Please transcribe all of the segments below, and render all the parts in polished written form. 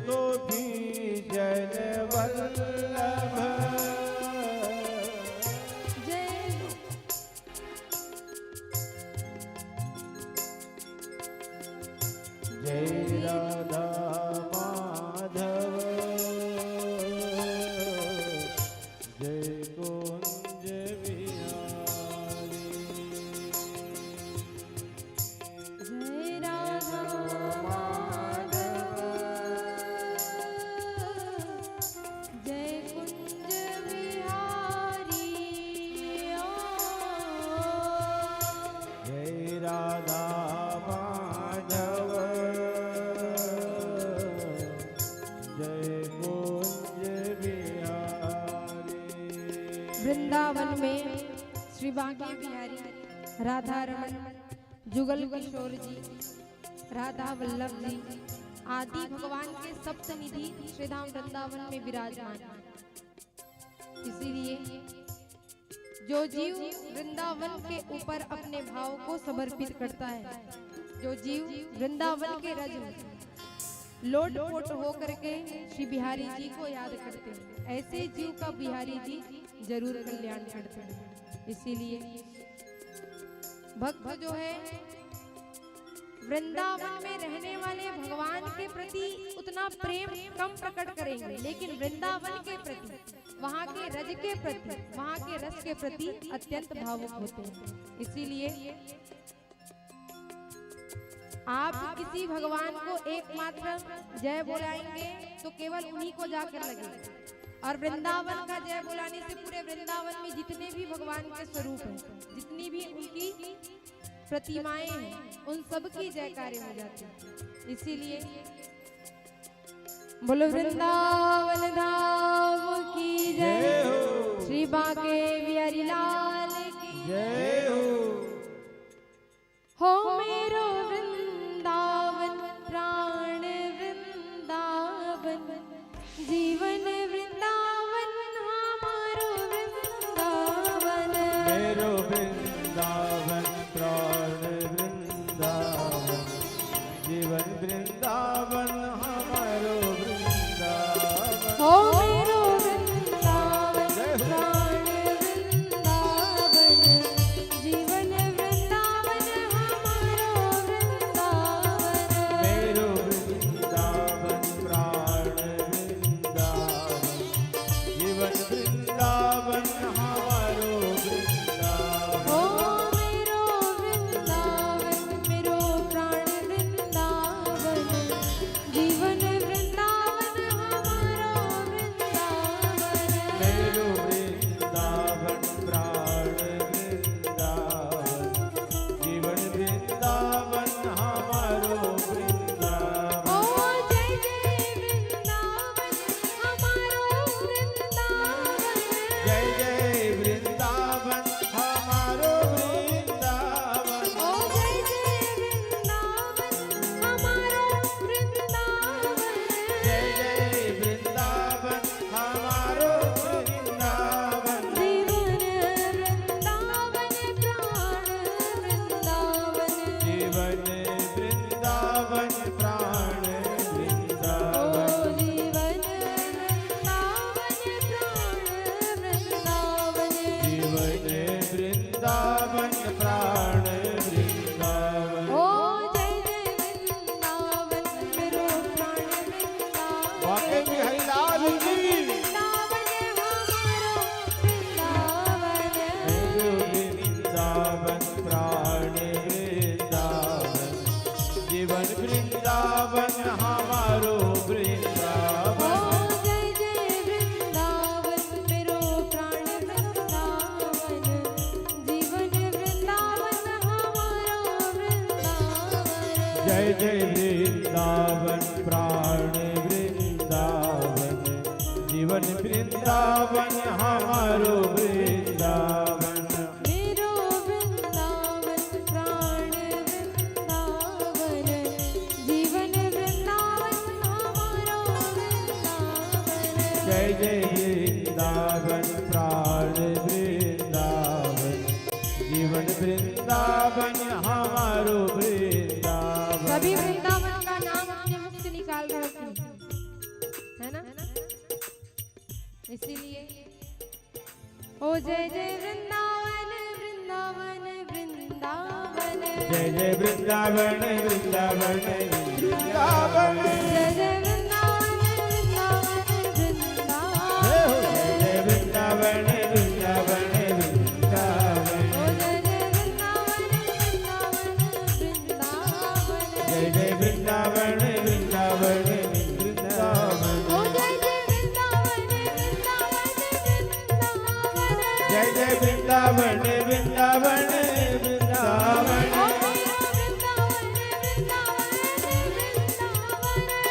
गोपीजन वल्लभ जय राधा माधव जय कुंज बिहारी जय राधा माधव जय कुंज बिहारी जय राधा माधव वृंदावन में श्री बांके बिहारी राधा रमन जुगल किशोर जी राधा वल्लभ जी आदि भगवान के सप्तनिधि श्री धाम वृंदावन में विराजमान। इसीलिए जो जीव वृंदावन के ऊपर अपने भाव को समर्पित करता है, जो जीव वृंदावन के रज में लोट-पोट होकर के श्री बिहारी जी को याद करते हैं, ऐसे जीव का बिहारी जी जरूर कल्याण करते हैं। इसीलिए भक्त जो है वृंदावन में रहने वाले भगवान के प्रति उतना प्रेम कम प्रकट करेंगे, लेकिन वृंदावन के प्रति, वहाँ के रज के प्रति, वहाँ के रस के प्रति अत्यंत भावुक होते हैं। इसीलिए आप किसी भगवान को एकमात्र जय बुलाएंगे तो केवल उन्हीं को जाकर लगेगा, और वृंदावन का जय बुलाने से पूरे वृंदावन में जितने भी भगवान के स्वरूप हैं, जितनी भी उनकी प्रतिमाएं हैं, उन सब की जयकारे हो जाती है। इसीलिए बोलो वृंदावन धाम की जय, श्री बांके बिहारी लाल की जय हो मेरो वृंदावन प्राण वृंदावन जीवन वृंदावन हमारो वृंदावन मेरो वृंदावन प्राण वृंदावन जीवन वृंदावन हमारो वृंदावन हो मेरो वृंदावन प्राण वृंदावन जीवन वृंदावन हमारो वृंदावन मेरो वृंदावन प्राण वृंदावन जीवन वृंदावन हमारो वृंदावन हो मेरो वृंदावन मेरो प्राण वृंदावन जीवन वृंदावन हमारो वृंदावन मेरो वृंदावन प्राण वृंदावन जीवन वृंदावन हमारो वृंदावन ओ जय जय वृंदावन हमारो वृंदावन जय जय वृंदावन हमारो वृंदावन ओ जय जय वृंदावन हमारो वृंदावन जय जय वृंदावन हमारो वृंदावन जीवन वृंदावन प्राण वृंदावन जीवन वृंदावन प्राण ओ वृंदावन जीवन वृंदावन प्राण वृंदावन जीवन वृंदावन प्राण वृंदावन ओ जय जय वृंदावन मेरो प्राण वृंदावन बांके बिहारी लाल की वृंदावन हमारो वृंदावन मेरो वृंदावन प्राण वृंदावन जीवन वृंदावन हमारो ओ वृंदावन जय जय वृंदावन मेरो प्राण वृंदावन जीवन वृंदावन हमारो वृंदावन जय जय वृंदावन प्राण वृंदावन जीवन वृंदावन हमारो वृंदावन मेरो वृंदावन प्राण वृंदावन जीवन वृंदावन हमारो वृंदावन जय जय वृंदावन प्राण वृंदावन जीवन वृंदावन हमारो वृंदावन सभी वृंदावन का नाम अपने मुख से निकाल कर रखें। इसीलिए ओ जय जय वृंदावन वृंदावन वृंदावन, जय जय वृंदावन वृंदावन वृंदावन, जय जय वृंदावन वृंदावन वृंदावन, जय जय वृंदावन वृंदावन वृंदावन, ओ जय जय वृंदावन वृंदावन वृंदावन, जय जय वृंदावन वृंदावन वृंदावन, ओ जय जय वृंदावन वृंदावन वृंदावन, जय जय वृंदावन वृंदावन वृंदावन, ओ वृंदावन वृंदावन वृंदावन,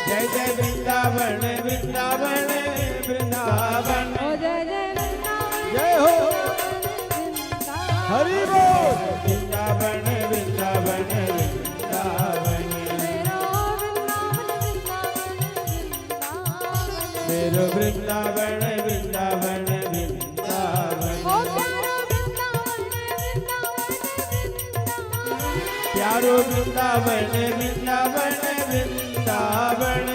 जय जय वृंदावन वृंदावन वृंदावन, ओ जय जय वृंदावन जय हो वृंदावन, हरि बोल। वृंदावन वृंदावन वृंदावन, मेरो वृंदावन वृंदावन मेरो वृंदावन वृंदावन, ओ प्यारो वृंदावन वृंदावन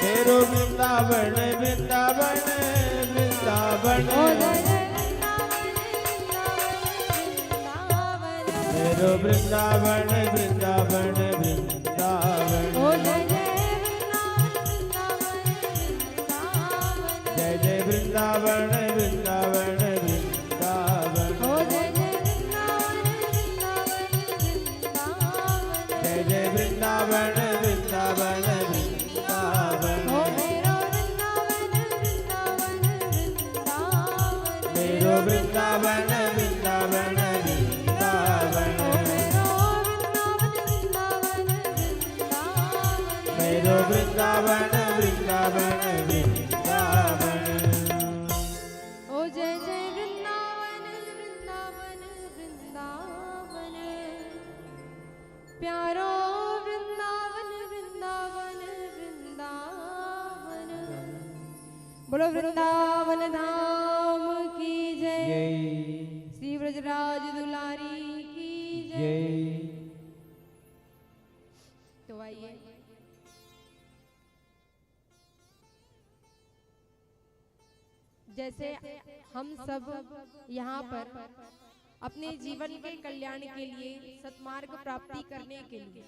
प्यारो वृंदावन वृंदावन, मेरो वृंदावन वृंदावन वृंदावन, ओ जय जय वृंदावन मेरो वृंदावन वृंदावन वृंदावन, ओ जय जय वृंदावन जय जय वृंदावन वृंदावन, ओ जय जय वृंदावन जय जय वृंदावन वृंदावन वृंदावन, ओ मेरो वृंदावन वृंदावन मेरो वृंदावन वृंदावन वृंदावन, ओ जय जय वृंदावन वृंदावन वृंदावन, प्यारो वृंदावन वृंदावन वृंदावन, बोलो वृंदावन धाम की जय, जय श्री ब्रजराज दुलारी की जय। जय। तो आइए जैसे हम सब यहाँ पर अपने जीवन के कल्याण के लिए, सत्मार्ग प्राप्ति करने के लिए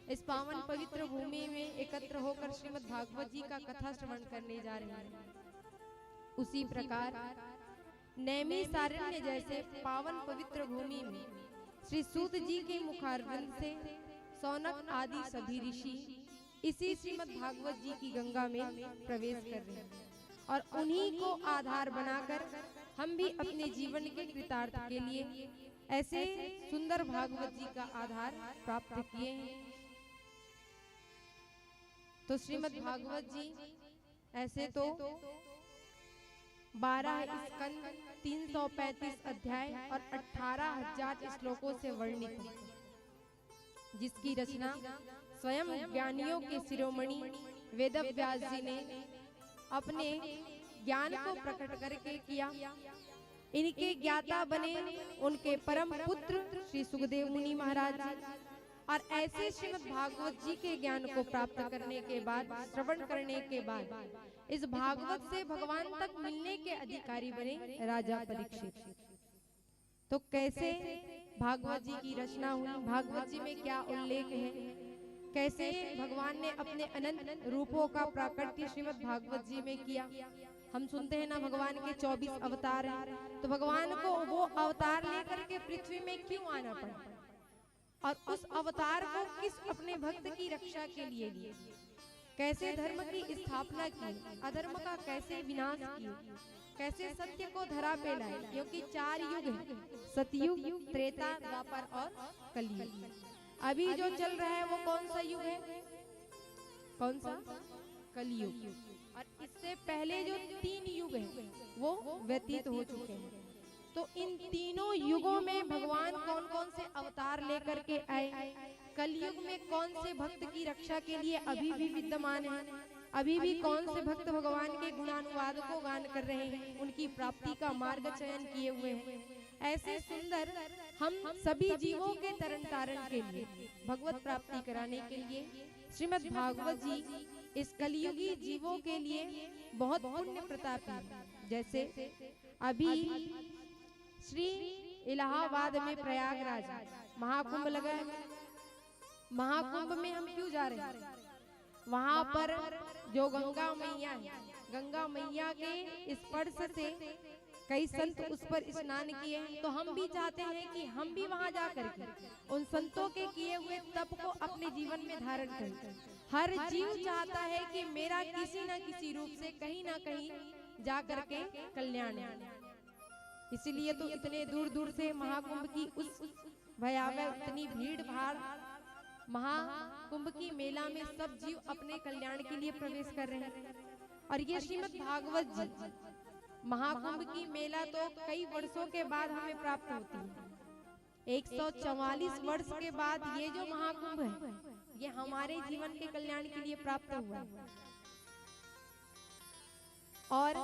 इस पावन पवित्र भूमि में एकत्र होकर श्रीमद् भागवत जी का कथा श्रवण करने जा रहे हैं, उसी प्रकार नैमिषारण्य जैसे पावन पवित्र भूमि में श्री सूत जी के मुखारविंद से सौनक आदि सभी ऋषि इसी श्रीमद् भागवत जी की गंगा में प्रवेश कर रहे हैं, और उन्हीं को आधार बनाकर हम भी अपने जीवन के कृतार्थ के लिए ऐसे सुंदर भागवत जी का आधार प्राप्त किए हैं। तो श्रीमद् भागवत जी ऐसे तो 12 स्कंद 335 अध्याय और 18,000 श्लोकों से वर्णित है, जिसकी रचना स्वयं ज्ञानियों के शिरोमणि वेदव्यास जी ने अपने ज्ञान को प्रकट करके किया। इनके ज्ञाता बने उनके परम पुत्र श्री सुखदेव मुनि महाराज जी, और ऐसे श्रीमद् भागवत जी के ज्ञान को प्राप्त करने के बाद, श्रवण करने के बाद इस भागवत से भगवान तक मिलने के अधिकारी बने राजा परीक्षित। तो कैसे भागवत जी की रचना हुई, भागवत जी में क्या उल्लेख है, कैसे भगवान ने अपने अनंत रूपों का प्राकट्य श्रीमद् भागवत जी में किया। हम सुनते हैं ना भगवान के 24 अवतार हैं, तो भगवान को वो अवतार लेकर के पृथ्वी में क्यों आना पड़ा, और उस अवतार को किस अपने भक्त की रक्षा के लिए लिए, कैसे धर्म की स्थापना की, अधर्म का कैसे विनाश किया, कैसे सत्य को धरा पे लाए, क्योंकि 4 युग हैं, सतयुग, त्रेता, द्वापर और कलयुग। अभी जो चल रहा है वो कौन सा युग है, कौन सा, कलयुग। और इससे पहले जो 3 युग हैं वो व्यतीत हो चुके हैं। तो इन तीनों युगों में भगवान कौन कौन से अवतार लेकर के आए, कलयुग में कौन से भक्त की रक्षा के लिए अभी भी विद्यमान है, अभी भी कौन से भक्त भगवान के गुणानुवाद को गान कर रहे हैं, उनकी प्राप्ति का मार्ग चयन किए हुए हैं। ऐसे सुंदर हम सभी जीवों के तरन तारण के लिए, भगवत प्राप्ति कराने के लिए श्रीमद् भागवत जी इस कलयुगी जीवों के लिए बहुत पुण्य प्रतापी है। जैसे अभी श्री इलाहाबाद में प्रयागराज महाकुंभ लगा है। महाकुंभ में हम क्यों जा रहे हैं? वहाँ पर जो गंगा मैया है, गंगा मैया के स्पर्श से कई संत उस पर स्नान किए हैं, तो हम भी चाहते हैं कि हम भी वहाँ जाकर के उन संतों के किए हुए तप को अपने जीवन में धारण करें। हर जीव चाहता है कि मेरा किसी न किसी रूप से कहीं ना कहीं जाकर के कल्याण हो। इसीलिए तो इतने दूर दूर से महाकुंभ की उस भयावह इतनी भीड़ भाड़ महाकुंभ की मेला में सब जीव अपने कल्याण के लिए प्रवेश कर रहे हैं। और ये श्रीमद् भागवत जी महाकुंभ की मेला तो कई वर्षों के बाद हमें प्राप्त होती है। 144 वर्ष के बाद ये जो महाकुंभ है ये हमारे जीवन के कल्याण के लिए प्राप्त हुआ है। और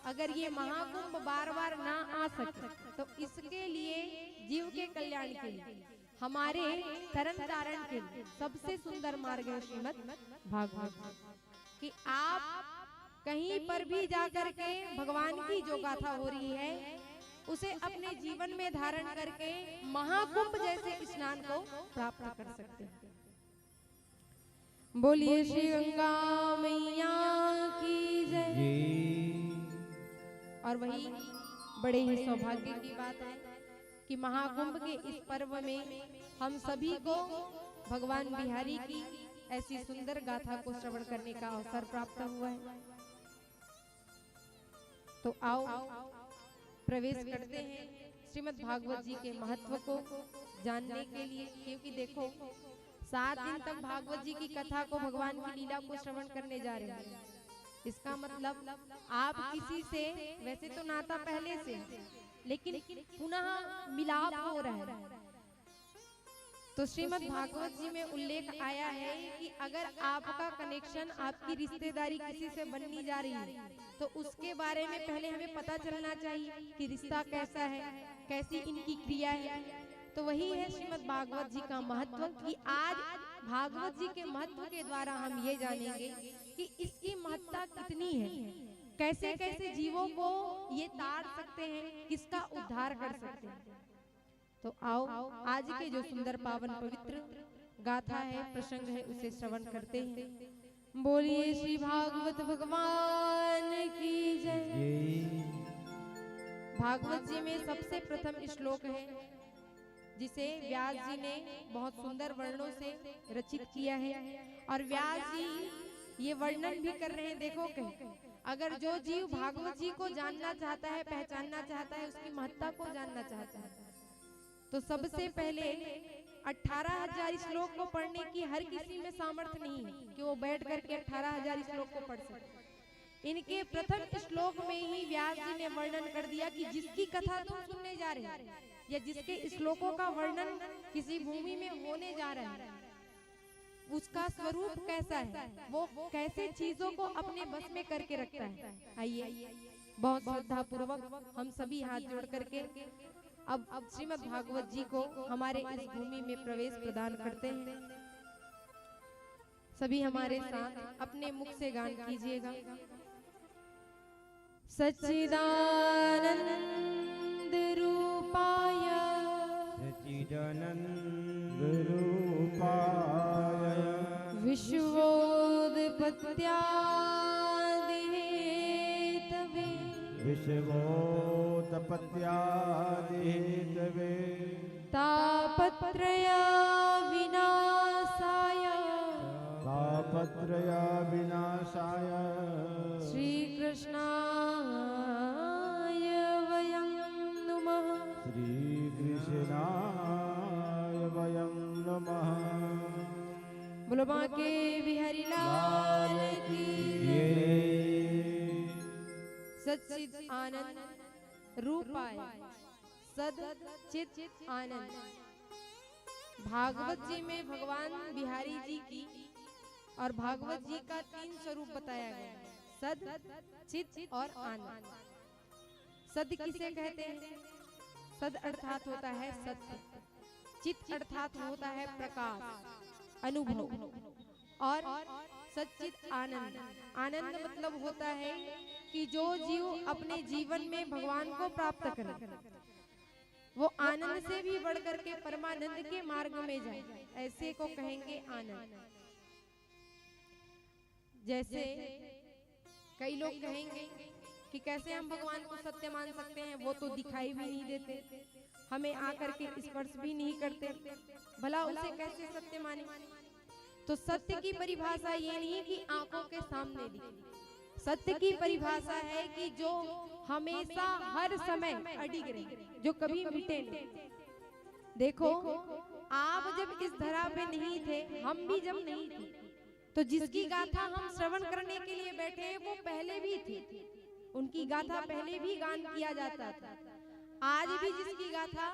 अगर ये महाकुंभ बार बार ना आ सके तो इसके लिए जीव के कल्याण के लिए हमारे तरन तारण के लिए सबसे सुंदर मार्ग है श्रीमद् भागवत कि आप कहीं पर भी जाकर के भगवान की जो गाथा हो रही है उसे अपने जीवन में धारण करके महाकुंभ जैसे स्नान को प्राप्त कर सकते हैं। बोलिए श्री गंगा मैया की जय। और वही बड़े ही सौभाग्य की बात है कि महाकुंभ के इस पर्व में हम सभी को भगवान बिहारी की ऐसी सुंदर गाथा को श्रवण करने का अवसर प्राप्त हुआ है। तो आओ प्रवेश करते हैं श्रीमद् भागवत जी के महत्व को जानने के लिए, क्योंकि देखो 7 दिन तक भागवत जी की कथा को भगवान की लीला को श्रवण करने जा रहे हैं। इसका मतलब आप किसी से वैसे तो नाता पहले से लेकिन पुनः मिलाप हो रहा है। तो श्रीमद् भागवत जी में उल्लेख आया है कि अगर आपका कनेक्शन आपकी रिश्तेदारी किसी से बननी जा रही है तो उसके बारे में पहले हमें पता चलना चाहिए कि रिश्ता कैसा है, कैसी इनकी क्रिया है। तो वही है श्रीमद् भागवत जी का महत्व कि आज भागवत जी के महत्व के द्वारा हम ये जानेंगे कि इसकी महत्ता कितनी है, कैसे कैसे जीवों को ये तार सकते हैं, किसका उद्धार कर सकते हैं। तो आओ आज के जो सुंदर पावन पवित्र गाथा है, प्रसंग है, उसे श्रवण करते हैं। बोलिए श्री भागवत भगवान की जय। भागवत जी में सबसे प्रथम श्लोक है जिसे व्यास जी ने बहुत सुंदर वर्णों से रचित किया है। और व्यास जी ये वर्णन भी कर रहे हैं। देखो कहीं अगर जो जीव भागवत जी को जानना चाहता है, पहचानना चाहता है, उसकी महत्ता को जानना चाहता है, तो सबसे पहले 18,000 श्लोक को पढ़ने की हर किसी में सामर्थ्य नहीं है कि वो बैठ करके 18,000 श्लोक को पढ़ सके। इनके प्रथम श्लोक में ही व्यास जी ने वर्णन कर दिया कि जिसकी कथा तुम सुनने जा रहे हो या जिसके श्लोकों का वर्णन किसी भूमि में होने जा रहा है उसका स्वरूप कैसा है, वो कैसे चीजों को अपने बस में करके रखता है। आइए बहुत श्रद्धा पूर्वक हम सभी हाथ जोड़ करके अब श्रीमद् भागवत जी को हमारे इस भूमि में प्रवेश प्रदान करते हैं। सभी हमारे साथ अपने मुख से गान कीजिएगा। सच्चिदानंद रूपाय सच्चिदानंद रूपाय विश्वोत्पत्त्यादिहेतवे विश्वोत्पत्त्यादिहेतवे तापत्रय विनाशाय तापत्रय विनाशाय श्री कृष्णाय वयं नमः। श्री कृष्णाय वयं नमः। बोलो बांके बिहारी लाल की सच्चिद आनंद रूपाय सद चित आनंद। भागवत जी में भगवान बिहारी जी की और भागवत जी का 3 स्वरूप बताया गया है, सद चित और आनंद। सद किसे कहते हैं? सद अर्थात होता है सत्य, चित अर्थात होता है प्रकाश, अनुभव, और सच्चित आनंद। आनंद मतलब होता है कि जो जीव अपने जीवन में भगवान को प्राप्त करे वो आनंद से भी बढ़ करके परमानंद के मार्ग में जाए, ऐसे को कहेंगे आनंद। जैसे कई लोग कहेंगे कि कैसे हम भगवान को सत्य मान सकते हैं, वो तो दिखाई भी नहीं देते, हमें आकर के स्पर्श भी नहीं करते, भला उसे कैसे सत्य माने। तो सत्य की परिभाषा ये नहीं कि आंखों के सामने दिखे, सत्य की परिभाषा है कि जो हमेशा हर समय अडिग रहे, जो कभी मिटे नहीं। देखो आप जब इस धरा पे नहीं थे, हम भी जब नहीं थे, तो जिसकी गाथा हम श्रवण करने के लिए बैठे हैं वो पहले भी थे, उनकी गाथा पहले भी गान किया जाता था। आज भी जिसकी गाथा